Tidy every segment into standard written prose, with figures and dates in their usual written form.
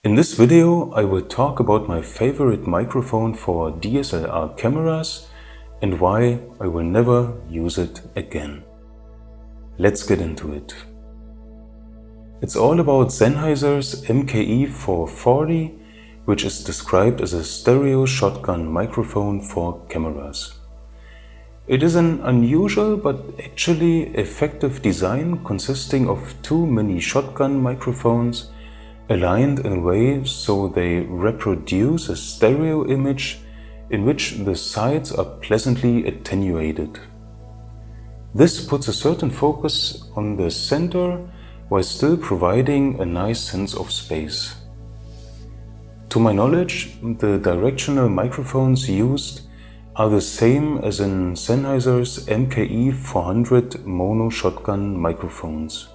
In this video, I will talk about my favorite microphone for DSLR cameras and why I will never use it again. Let's get into it. It's all about Sennheiser's MKE440, which is described as a stereo shotgun microphone for cameras. It is an unusual but actually effective design consisting of two mini shotgun microphones aligned in a way so they reproduce a stereo image in which the sides are pleasantly attenuated. This puts a certain focus on the center while still providing a nice sense of space. To my knowledge, the directional microphones used are the same as in Sennheiser's MKE440 mono shotgun microphones.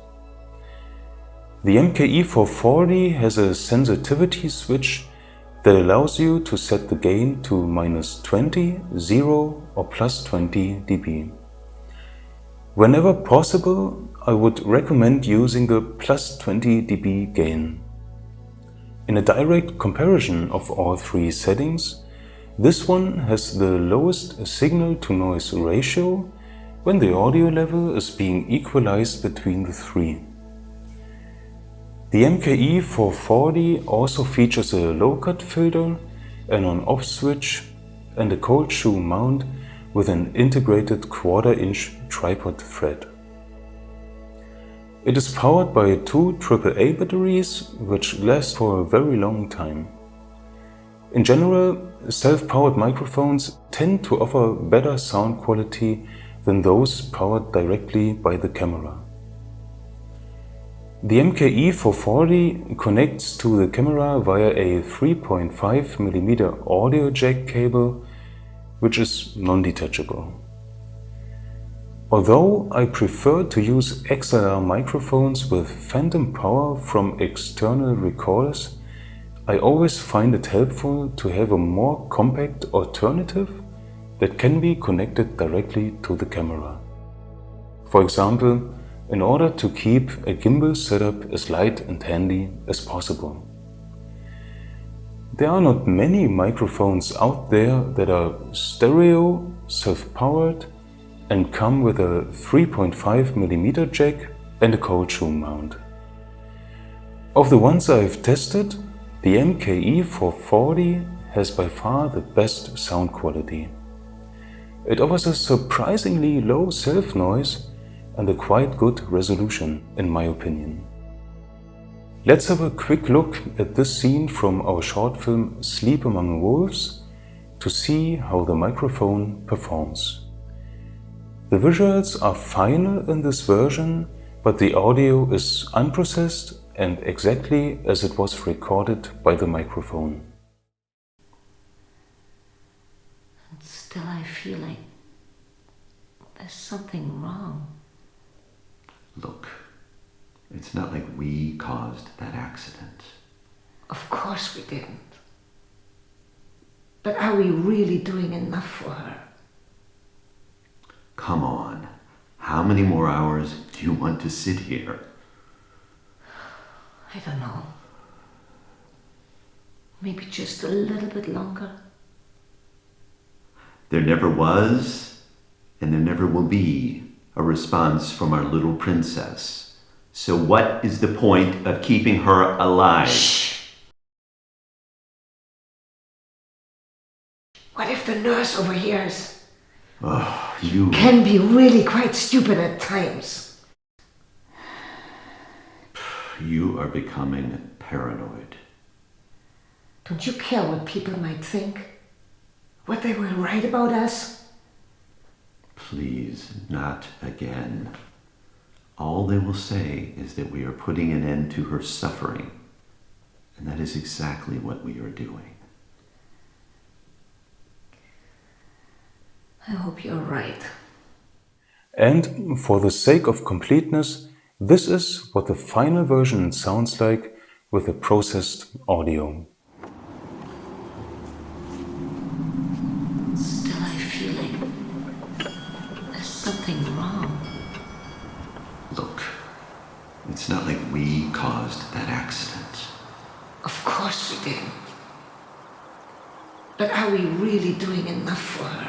The MKE440 has a sensitivity switch that allows you to set the gain to -20, 0 or +20 dB. Whenever possible, I would recommend using a +20 dB gain. In a direct comparison of all three settings, this one has the lowest signal-to-noise ratio when the audio level is being equalized between the three. The MKE440 also features a low-cut filter, an on-off switch and a cold shoe mount with an integrated 1/4-inch tripod thread. It is powered by two AAA batteries which last for a very long time. In general, self-powered microphones tend to offer better sound quality than those powered directly by the camera. The MKE440 connects to the camera via a 3.5mm audio jack cable, which is non-detachable. Although I prefer to use XLR microphones with phantom power from external recorders, I always find it helpful to have a more compact alternative that can be connected directly to the camera. For example, in order to keep a gimbal setup as light and handy as possible. There are not many microphones out there that are stereo, self-powered, and come with a 3.5mm jack and a cold shoe mount. Of the ones I've tested, the MKE440 has by far the best sound quality. It offers a surprisingly low self-noise and a quite good resolution, in my opinion. Let's have a quick look at this scene from our short film Sleep Among Wolves to see how the microphone performs. The visuals are final in this version, but the audio is unprocessed and exactly as it was recorded by the microphone. And still I feel like there's something wrong. Look, it's not like we caused that accident. Of course we didn't. But are we really doing enough for her? Come on, how many more hours do you want to sit here? I don't know. Maybe just a little bit longer. There never was, and there never will be, a response from our little princess. So what is the point of keeping her alive? Shh! What if the nurse overhears? Oh, you Can be really quite stupid at times. You are becoming paranoid. Don't you care what people might think? What they will write about us? Please, not again. All they will say is that we are putting an end to her suffering, and that is exactly what we are doing. I hope you're right. And for the sake of completeness, this is what the final version sounds like with the processed audio. Still I feel like there's something wrong. Look, it's not like we caused that accident. Of Of course we didn't. But are we really doing enough for her?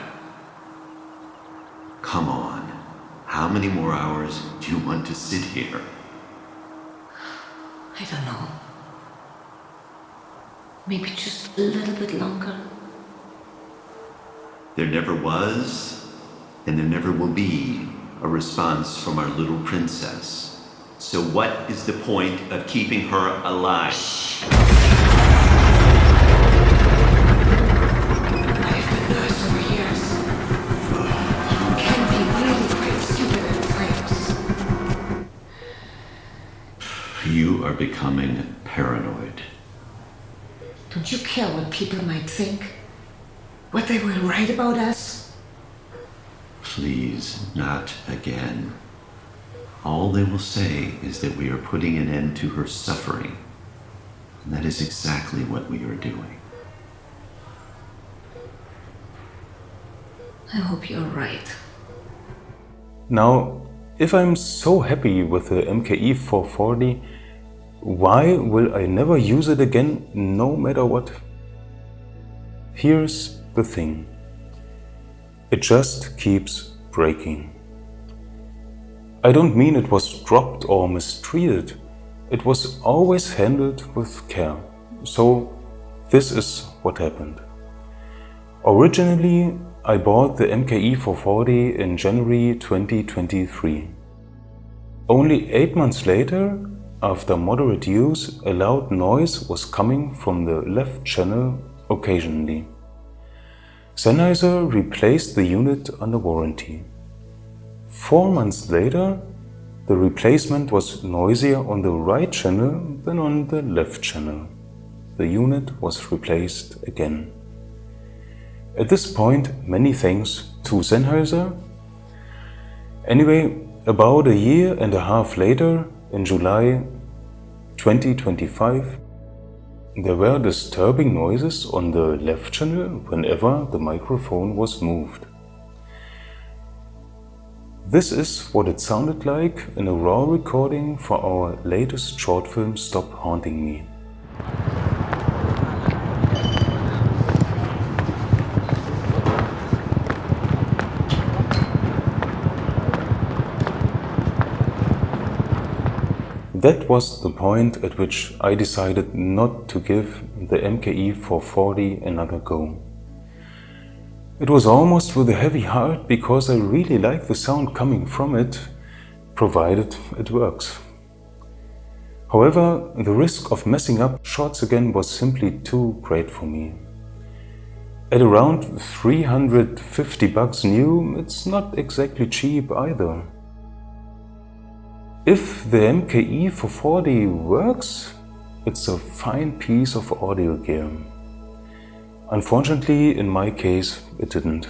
Come on. How many more hours do you want to sit here? I don't know. Maybe just a little bit longer. There never was, and there never will be, a response from our little princess. So what is the point of keeping her alive? I've been nurse for years. You can be really quite stupid at times. You are becoming paranoid. Don't you care what people might think? What they will write about us? Please, not again. All they will say is that we are putting an end to her suffering. And that is exactly what we are doing. I hope you're right. Now, if I'm so happy with the MKE440, why will I never use it again, no matter what? Here's the thing. It just keeps breaking. I don't mean it was dropped or mistreated. It was always handled with care. So this is what happened. Originally, I bought the MKE440 in January 2023. Only 8 months later, after moderate use, a loud noise was coming from the left channel occasionally. Sennheiser replaced the unit under warranty. 4 months later, the replacement was noisier on the right channel than on the left channel. The unit was replaced again. At this point, many thanks to Sennheiser. Anyway, about a year and a half later, in July 2025, there were disturbing noises on the left channel whenever the microphone was moved. This is what it sounded like in a raw recording for our latest short film, Stop Haunting Me. That was the point at which I decided not to give the MKE440 another go. It was almost with a heavy heart because I really like the sound coming from it, provided it works. However, the risk of messing up shots again was simply too great for me. At around $350 new, it's not exactly cheap either. If the MKE440 works, it's a fine piece of audio gear. Unfortunately, in my case, it didn't.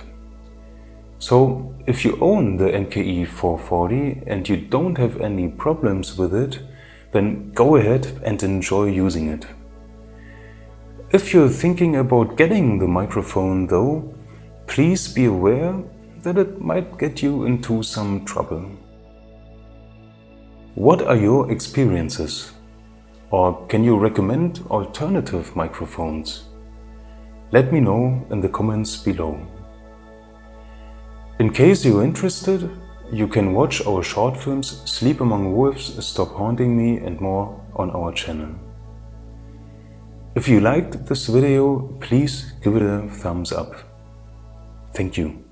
So, if you own the MKE440 and you don't have any problems with it, then go ahead and enjoy using it. If you're thinking about getting the microphone though, please be aware that it might get you into some trouble. What are your experiences? Or can you recommend alternative microphones? Let me know in the comments below. In case you're interested, you can watch our short films Sleep Among Wolves, Stop Haunting Me and more on our channel. If you liked this video, please give it a thumbs up. Thank you.